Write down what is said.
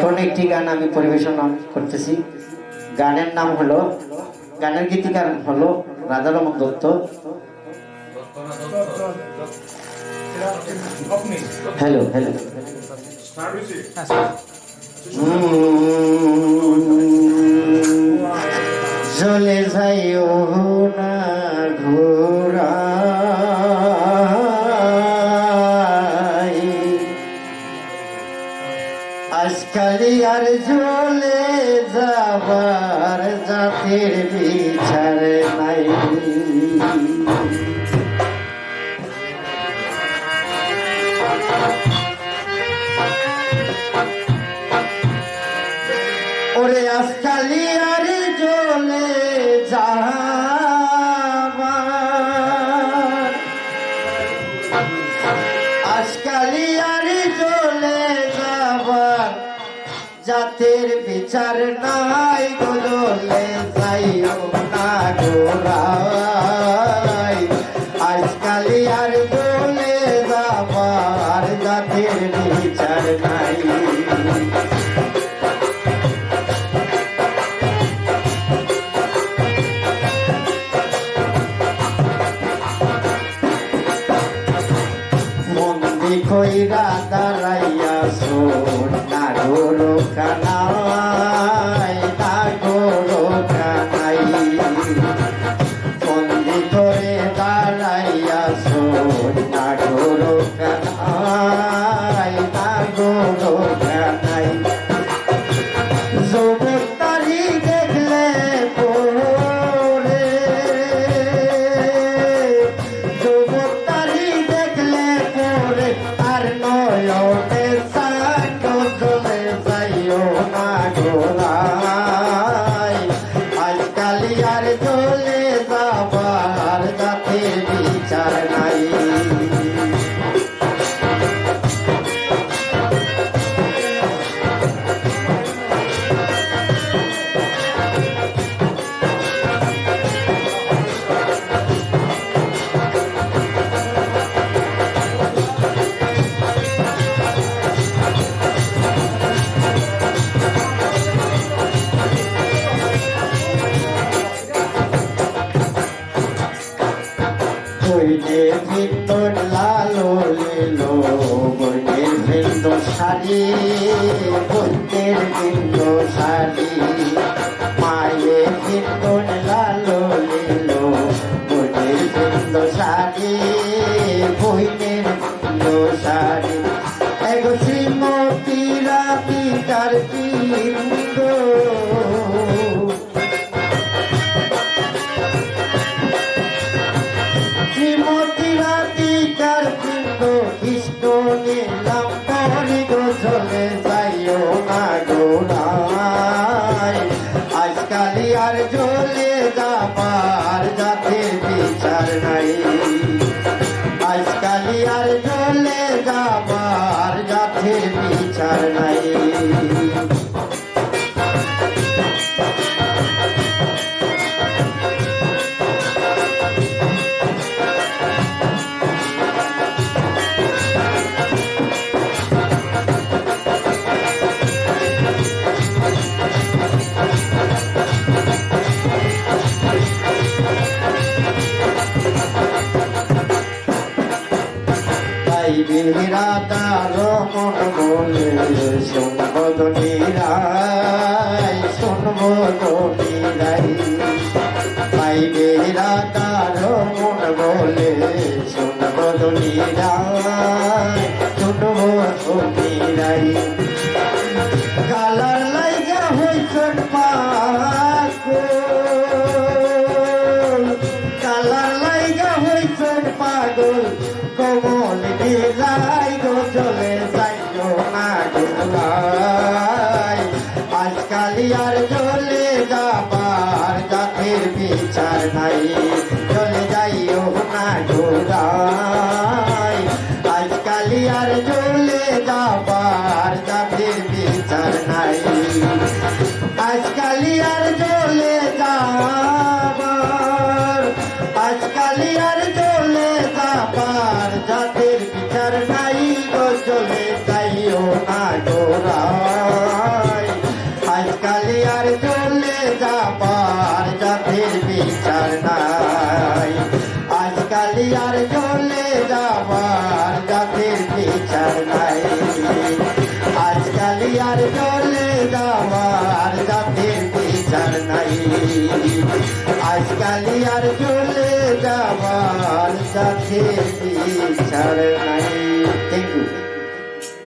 এখন একটি গান আমি পরিবেশন করতেছি। গানের নাম হলো, গানের গীতিকার হলো রাধারমন দত্ত। হ্যালো হ্যালো, চলে যাইও না ঘোরা, আজকালি আর জ্বলে যাবার জাতির বিচার নাই। ওরে আজকালি আর জ্বলে যাবার, আজকালি আর জ্বলে যাবার জাতির বিচার নাই গো, জ্বলে যাইও না গোরাই, আজকালি আর জ্বলে যাবার জাতির বিচার নাই। কইরা দাঁড়াইয়া শোন না গরো কানাই, না গরো কানাই, বন্দি করে দাঁড়াইয়া শোন না গরো কানাই, না গরো কানাই, যুবক তারি দেখলে পরে, যুবক তারি দেখলে পরে আর নয়নে সাঙ্গ চলে যাইও না গোরাই, আজকালি আর চলে যাবার জাতির বিচার নাই। বইনের ভিন্ন লালো লীলো, বইনের ভিন্ন শাড়ি, বইনের ভিন্ন শাড়ি, মায়ের ভিন্ন লালো লীলো, বইনের ভিন্ন শাড়ি, বইনের ভিন্ন শাড়ি, এগো শ্রীমতীরা পিতার পিণ্ড, শ্রীমতীরা টিকার পিণ্ড, কৃষ্ণ নিলাম পরি গো, চলে যাইও না গোরাই, আজকালি আর জ্বলে যাবার জাতির বিচার নাই, আজকালি আর জ্বলে যাবার জাতির বিচার নাই। রাধা রমন বলে শুনবো নিরাই, শুনবো নিরাই, পাইবে রাধা রমন বলে শুনবো নিরাই, শুনবো নিরাই, কালার লাইগা হইছেন পাগল, কালার লাইগা হইছেন পাগল, কমল নিরাই গো, চলে যাইও না গোরাই, আজকালি আর চলে যাবার জাতির বিচার নাই, চলে যাইও না গোরাই, আজকালি আর চলে যাবার আজকালি আর চলে যাবার সাথে ছাড় নাই।